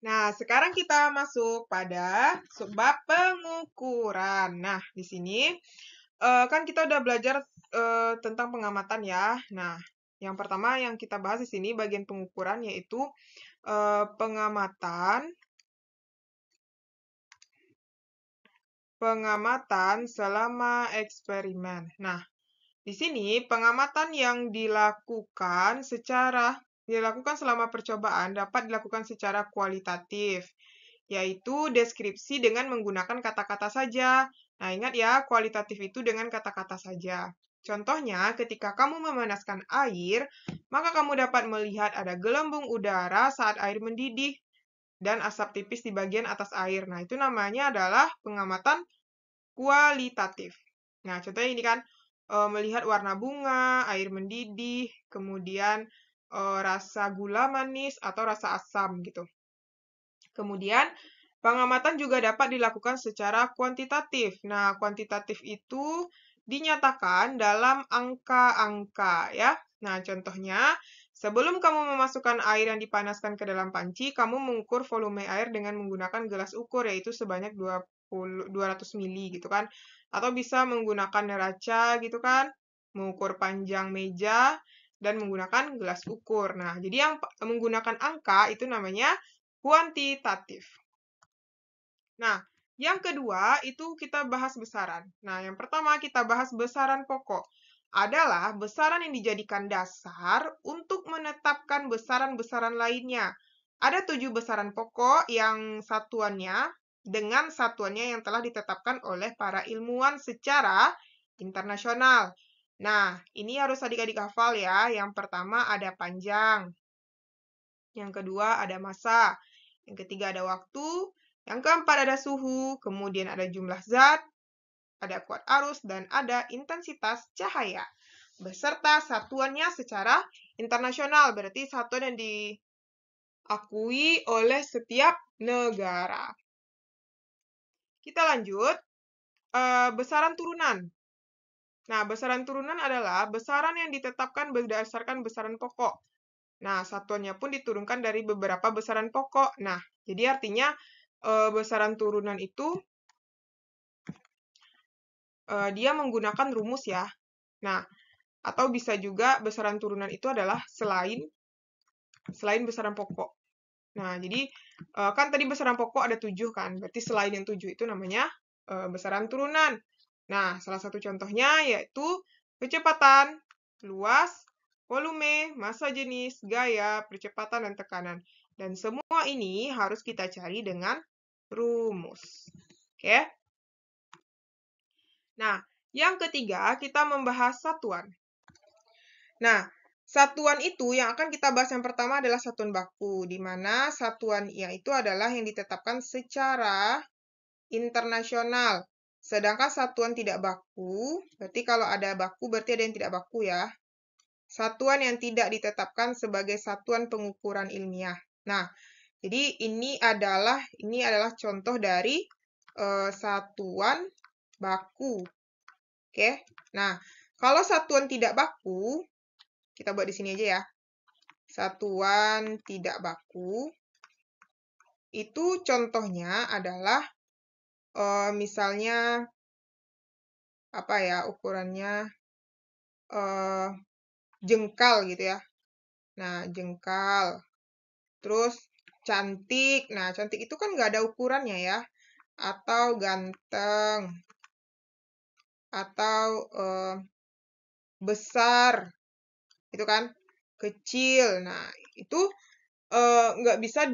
Nah, sekarang kita masuk pada bab pengukuran. Nah, di sini kan kita udah belajar tentang pengamatan ya. Nah, yang pertama yang kita bahas di sini bagian pengukuran yaitu pengamatan selama eksperimen. Nah, di sini pengamatan yang dilakukan selama percobaan dapat dilakukan secara kualitatif, yaitu deskripsi dengan menggunakan kata-kata saja. Nah, ingat ya, kualitatif itu dengan kata-kata saja. Contohnya, ketika kamu memanaskan air, maka kamu dapat melihat ada gelembung udara saat air mendidih dan asap tipis di bagian atas air. Nah, itu namanya adalah pengamatan kualitatif. Nah, contohnya ini kan, melihat warna bunga, air mendidih, kemudian rasa gula manis atau rasa asam gitu. Kemudian, pengamatan juga dapat dilakukan secara kuantitatif. Nah, kuantitatif itu dinyatakan dalam angka-angka ya. Nah, contohnya, sebelum kamu memasukkan air yang dipanaskan ke dalam panci, kamu mengukur volume air dengan menggunakan gelas ukur, yaitu sebanyak 200 mili gitu kan. Atau bisa menggunakan neraca gitu kan, mengukur panjang meja, dan menggunakan gelas ukur. Nah, jadi yang menggunakan angka itu namanya kuantitatif. Nah, yang kedua itu kita bahas besaran. Nah, yang pertama kita bahas besaran pokok. Adalah besaran yang dijadikan dasar untuk menetapkan besaran-besaran lainnya. Ada 7 besaran pokok yang satuannya dengan satuannya yang telah ditetapkan oleh para ilmuwan secara internasional. Nah, ini harus adik-adik hafal ya. Yang pertama ada panjang. Yang kedua ada massa. Yang ketiga ada waktu. Yang keempat ada suhu. Kemudian ada jumlah zat, ada kuat arus, dan ada intensitas cahaya. Beserta satuannya secara internasional. Berarti satuan yang diakui oleh setiap negara. Kita lanjut. Besaran turunan. Nah, besaran turunan adalah besaran yang ditetapkan berdasarkan besaran pokok. Nah, satuannya pun diturunkan dari beberapa besaran pokok. Nah, jadi artinya besaran turunan itu dia menggunakan rumus ya. Nah, atau bisa juga besaran turunan itu adalah selain besaran pokok. Nah, jadi kan tadi besaran pokok ada 7 kan, berarti selain yang 7 itu namanya besaran turunan. Nah, salah satu contohnya yaitu kecepatan, luas, volume, massa jenis, gaya, percepatan, dan tekanan. Dan semua ini harus kita cari dengan rumus. Oke? Nah, yang ketiga kita membahas satuan. Nah, satuan itu yang akan kita bahas yang pertama adalah satuan baku, di mana satuan itu adalah yang ditetapkan secara internasional. Sedangkan satuan tidak baku, berarti kalau ada baku berarti ada yang tidak baku ya. Satuan yang tidak ditetapkan sebagai satuan pengukuran ilmiah. Nah, jadi ini adalah contoh dari satuan baku. Oke. Nah, kalau satuan tidak baku, kita buat di sini aja ya. Satuan tidak baku itu contohnya adalah misalnya apa ya ukurannya jengkal gitu ya. Nah, jengkal. Terus cantik. Nah, cantik itu kan nggak ada ukurannya ya. Atau ganteng. Atau besar. Itu kan kecil. Nah, itu nggak bisa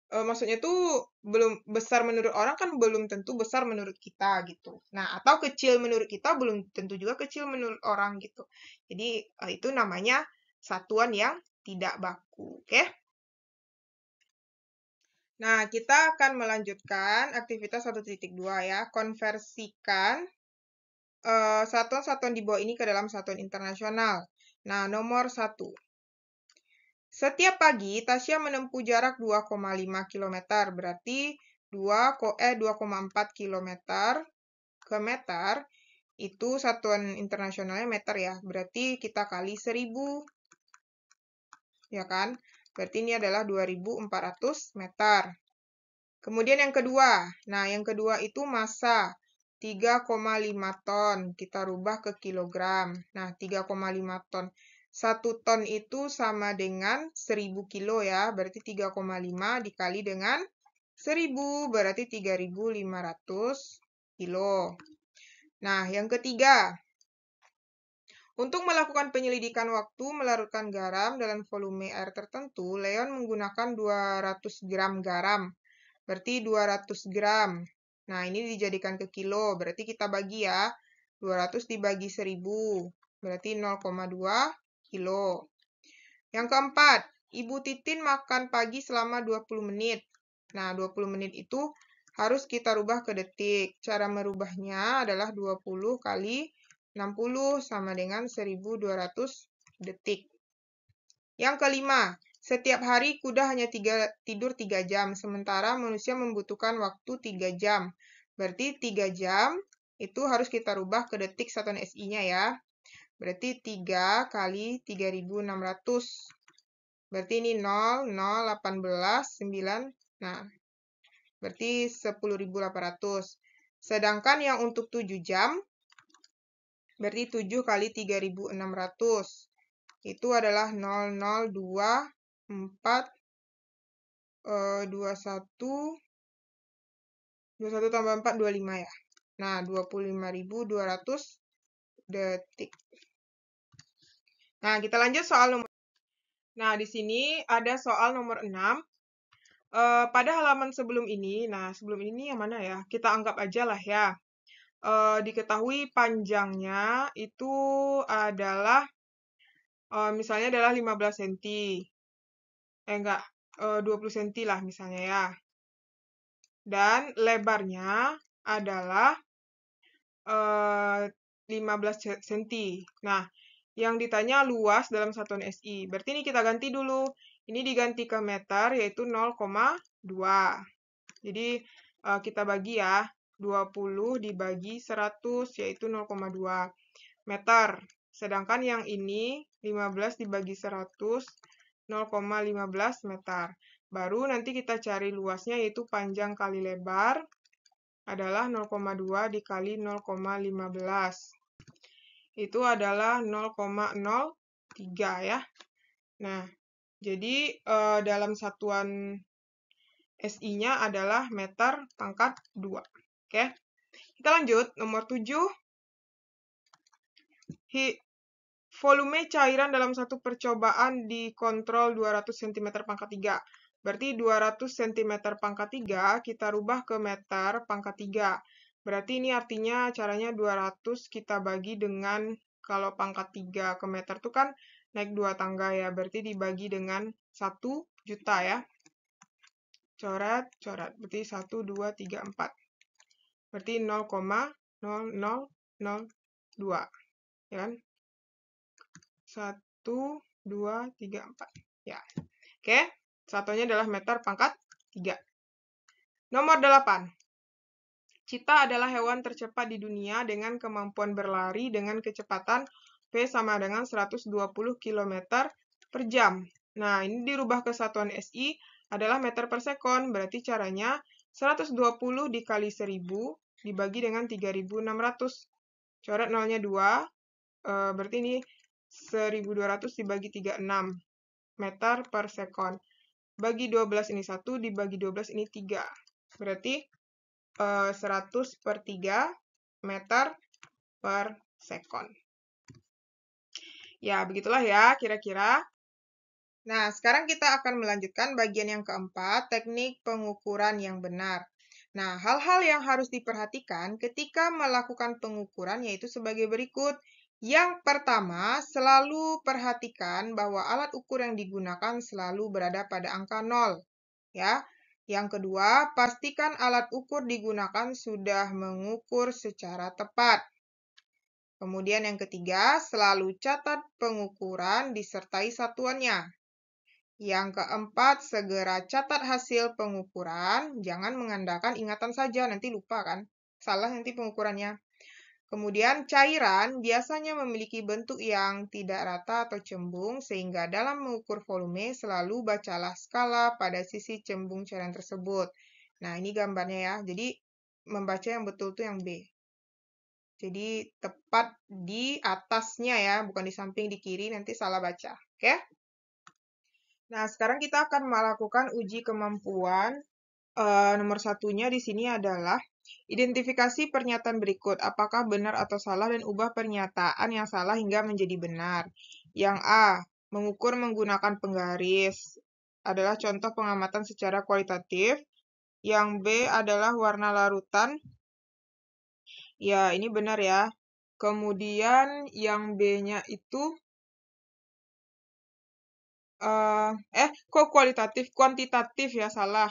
maksudnya tuh belum besar menurut orang kan belum tentu besar menurut kita gitu. Nah, atau kecil menurut kita belum tentu juga kecil menurut orang gitu. Jadi itu namanya satuan yang tidak baku, oke? Nah, kita akan melanjutkan aktivitas 1.2 ya, konversikan satuan-satuan di bawah ini ke dalam satuan internasional. Nah, nomor 1. Setiap pagi, Tasya menempuh jarak 2,5 km, berarti 2,4 km ke meter, itu satuan internasionalnya meter ya, berarti kita kali 1000, ya kan? Berarti ini adalah 2.400 meter. Kemudian yang kedua. Nah, yang kedua itu massa 3,5 ton. Kita rubah ke kilogram. Nah, 3,5 ton. 1 ton itu sama dengan 1000 kilo ya. Berarti 3,5 dikali dengan 1000. Berarti 3.500 kilo. Nah, yang ketiga. Untuk melakukan penyelidikan waktu melarutkan garam dalam volume air tertentu, Leon menggunakan 200 gram garam. Berarti 200 gram. Nah, ini dijadikan ke kilo. Berarti kita bagi ya. 200 dibagi 1000. Berarti 0,2 kilo. Yang keempat, Ibu Titin makan pagi selama 20 menit. Nah, 20 menit itu harus kita rubah ke detik. Cara merubahnya adalah 20 kali 60 sama dengan 1200 detik. Yang kelima, setiap hari kuda hanya tidur 3 jam, sementara manusia membutuhkan waktu 3 jam. Berarti 3 jam itu harus kita rubah ke detik satuan SI-nya ya. Berarti 3 kali 3.600. Berarti ini 0, 0, 18, 9. Nah, berarti 10.800. Sedangkan yang untuk 7 jam, berarti 7 kali 3.600. Itu adalah 0, 0, 2, 4, 21, 21 tambah 4, 25 ya. Nah, 25.200 detik. Nah, kita lanjut soal nomor. Nah, di sini ada soal nomor 6. Pada halaman sebelum ini, nah sebelum ini yang mana ya? Kita anggap aja lah ya. Diketahui panjangnya itu adalah misalnya adalah 15 cm. Enggak, 20 cm lah misalnya ya. Dan lebarnya adalah 15 cm. Nah, yang ditanya luas dalam satuan SI. Berarti ini kita ganti dulu. Ini diganti ke meter, yaitu 0,2. Jadi, kita bagi ya. 20 dibagi 100, yaitu 0,2 meter. Sedangkan yang ini, 15 dibagi 100, 0,15 meter. Baru nanti kita cari luasnya, yaitu panjang kali lebar adalah 0,2 dikali 0,15. Itu adalah 0,03 ya. Nah, jadi dalam satuan SI-nya adalah meter pangkat 2. Oke. Kita lanjut, nomor 7. Volume cairan dalam satu percobaan dikontrol 200 cm pangkat 3. Berarti 200 cm pangkat 3 kita rubah ke meter pangkat 3. Berarti ini artinya caranya 200 kita bagi dengan, kalau pangkat 3 ke meter itu kan naik 2 tangga ya. Berarti dibagi dengan 1 juta ya. Coret, coret. Berarti 1, 2, 3, 4. Berarti 0,0002. Ya kan? 1, 2, 3, 4. Ya. Oke, satunya adalah meter pangkat 3. Nomor 8. Cheetah adalah hewan tercepat di dunia dengan kemampuan berlari dengan kecepatan V sama dengan 120 km per jam. Nah, ini dirubah ke satuan SI adalah meter per sekon. Berarti caranya 120 dikali 1000 dibagi dengan 3600. Coret nolnya 2. Berarti ini 1200 dibagi 36 meter per sekon. Bagi 12 ini 1, dibagi 12 ini 3. Berarti 100 per 3 meter per sekon. Ya, begitulah ya kira-kira. Nah, sekarang kita akan melanjutkan bagian yang keempat, teknik pengukuran yang benar. Nah, hal-hal yang harus diperhatikan ketika melakukan pengukuran yaitu sebagai berikut. Yang pertama, selalu perhatikan bahwa alat ukur yang digunakan selalu berada pada angka 0. Ya. Yang kedua, pastikan alat ukur digunakan sudah mengukur secara tepat. Kemudian yang ketiga, selalu catat pengukuran disertai satuannya. Yang keempat, segera catat hasil pengukuran. Jangan mengandalkan ingatan saja, nanti lupa kan. Salah nanti pengukurannya. Kemudian cairan biasanya memiliki bentuk yang tidak rata atau cembung, sehingga dalam mengukur volume selalu bacalah skala pada sisi cembung cairan tersebut. Nah, ini gambarnya ya. Jadi, membaca yang betul itu yang B. Jadi, tepat di atasnya ya, bukan di samping di kiri, nanti salah baca. Oke? Nah, sekarang kita akan melakukan uji kemampuan. Nomor satunya di sini adalah identifikasi pernyataan berikut. Apakah benar atau salah dan ubah pernyataan yang salah hingga menjadi benar. Yang A, mengukur menggunakan penggaris adalah contoh pengamatan secara kualitatif. Yang B adalah warna larutan. Ya, ini benar ya. Kemudian yang B-nya itu kok kualitatif? Kuantitatif ya, salah.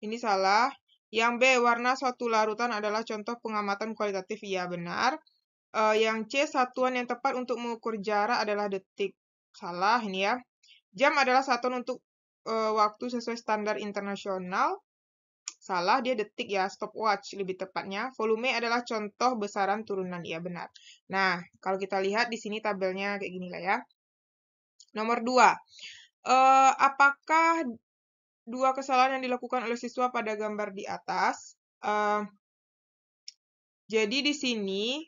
Ini salah. Yang B, warna suatu larutan adalah contoh pengamatan kualitatif. Iya, benar. Yang C, satuan yang tepat untuk mengukur jarak adalah detik. Salah ini ya. Jam adalah satuan untuk waktu sesuai standar internasional. Salah, dia detik ya, stopwatch lebih tepatnya. Volume adalah contoh besaran turunan. Iya, benar. Nah, kalau kita lihat di sini tabelnya kayak gini lah ya. Nomor 2. Apakah dua kesalahan yang dilakukan oleh siswa pada gambar di atas? Jadi di sini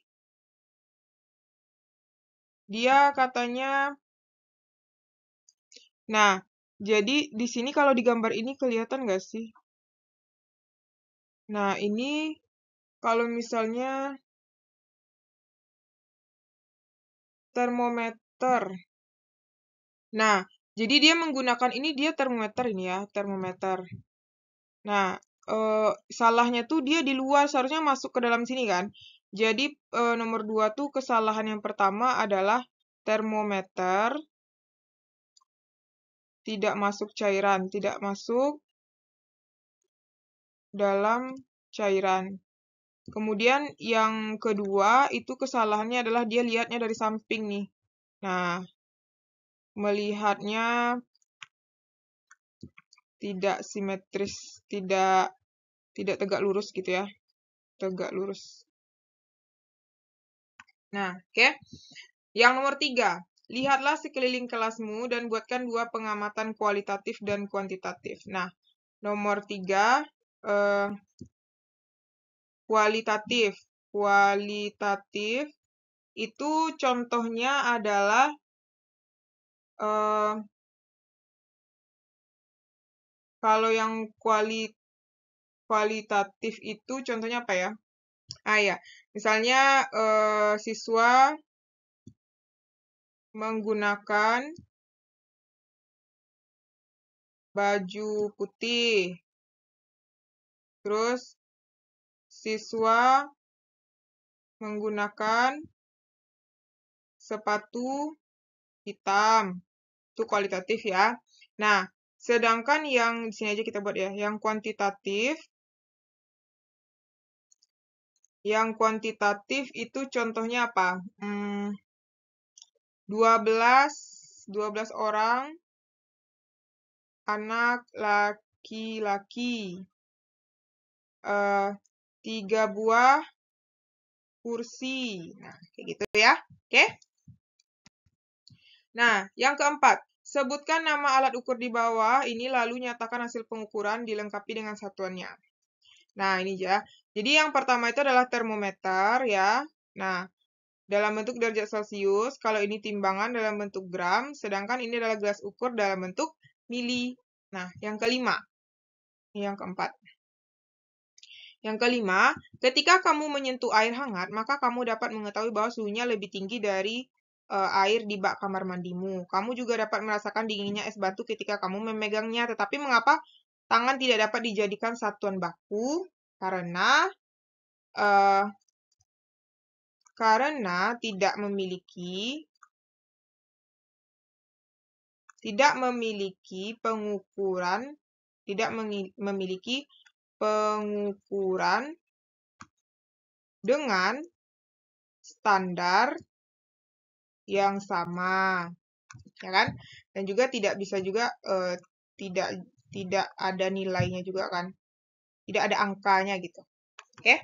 dia katanya, nah, jadi di sini kalau di gambar ini kelihatan nggak sih? Nah, ini kalau misalnya termometer. Nah, jadi dia menggunakan ini, dia termometer ini ya, termometer. Nah, salahnya tuh dia di luar, seharusnya masuk ke dalam sini kan. Jadi nomor 2 tuh kesalahan yang pertama adalah termometer tidak masuk cairan, tidak masuk dalam cairan. Kemudian yang kedua itu kesalahannya adalah dia lihatnya dari samping nih. Nah, melihatnya tidak simetris, tidak tegak lurus gitu ya. Tegak lurus. Nah, oke. Yang nomor 3, lihatlah sekeliling kelasmu dan buatkan 2 pengamatan kualitatif dan kuantitatif. Nah, nomor 3, kualitatif. Kualitatif itu contohnya adalah kalau yang kualitatif itu contohnya apa ya? Ya, misalnya siswa menggunakan baju putih. Terus siswa menggunakan sepatu hitam. Itu kualitatif ya. Nah, sedangkan yang di sini aja kita buat ya, yang kuantitatif. Yang kuantitatif itu contohnya apa? 12 orang anak laki-laki. 3 buah kursi. Nah, kayak gitu ya. Oke? Nah, yang keempat, sebutkan nama alat ukur di bawah ini lalu nyatakan hasil pengukuran dilengkapi dengan satuannya. Nah, ini ya. Jadi yang pertama itu adalah termometer ya. Nah, dalam bentuk derajat Celcius, kalau ini timbangan dalam bentuk gram, sedangkan ini adalah gelas ukur dalam bentuk mili. Nah, yang kelima. Ini yang keempat. Yang kelima, ketika kamu menyentuh air hangat, maka kamu dapat mengetahui bahwa suhunya lebih tinggi dari air di bak kamar mandimu. Kamu juga dapat merasakan dinginnya es batu ketika kamu memegangnya. Tetapi mengapa tangan tidak dapat dijadikan satuan baku? Karena tidak memiliki pengukuran dengan standar yang sama, ya kan? Dan juga tidak bisa juga tidak ada nilainya juga kan? Tidak ada angkanya gitu. Oke?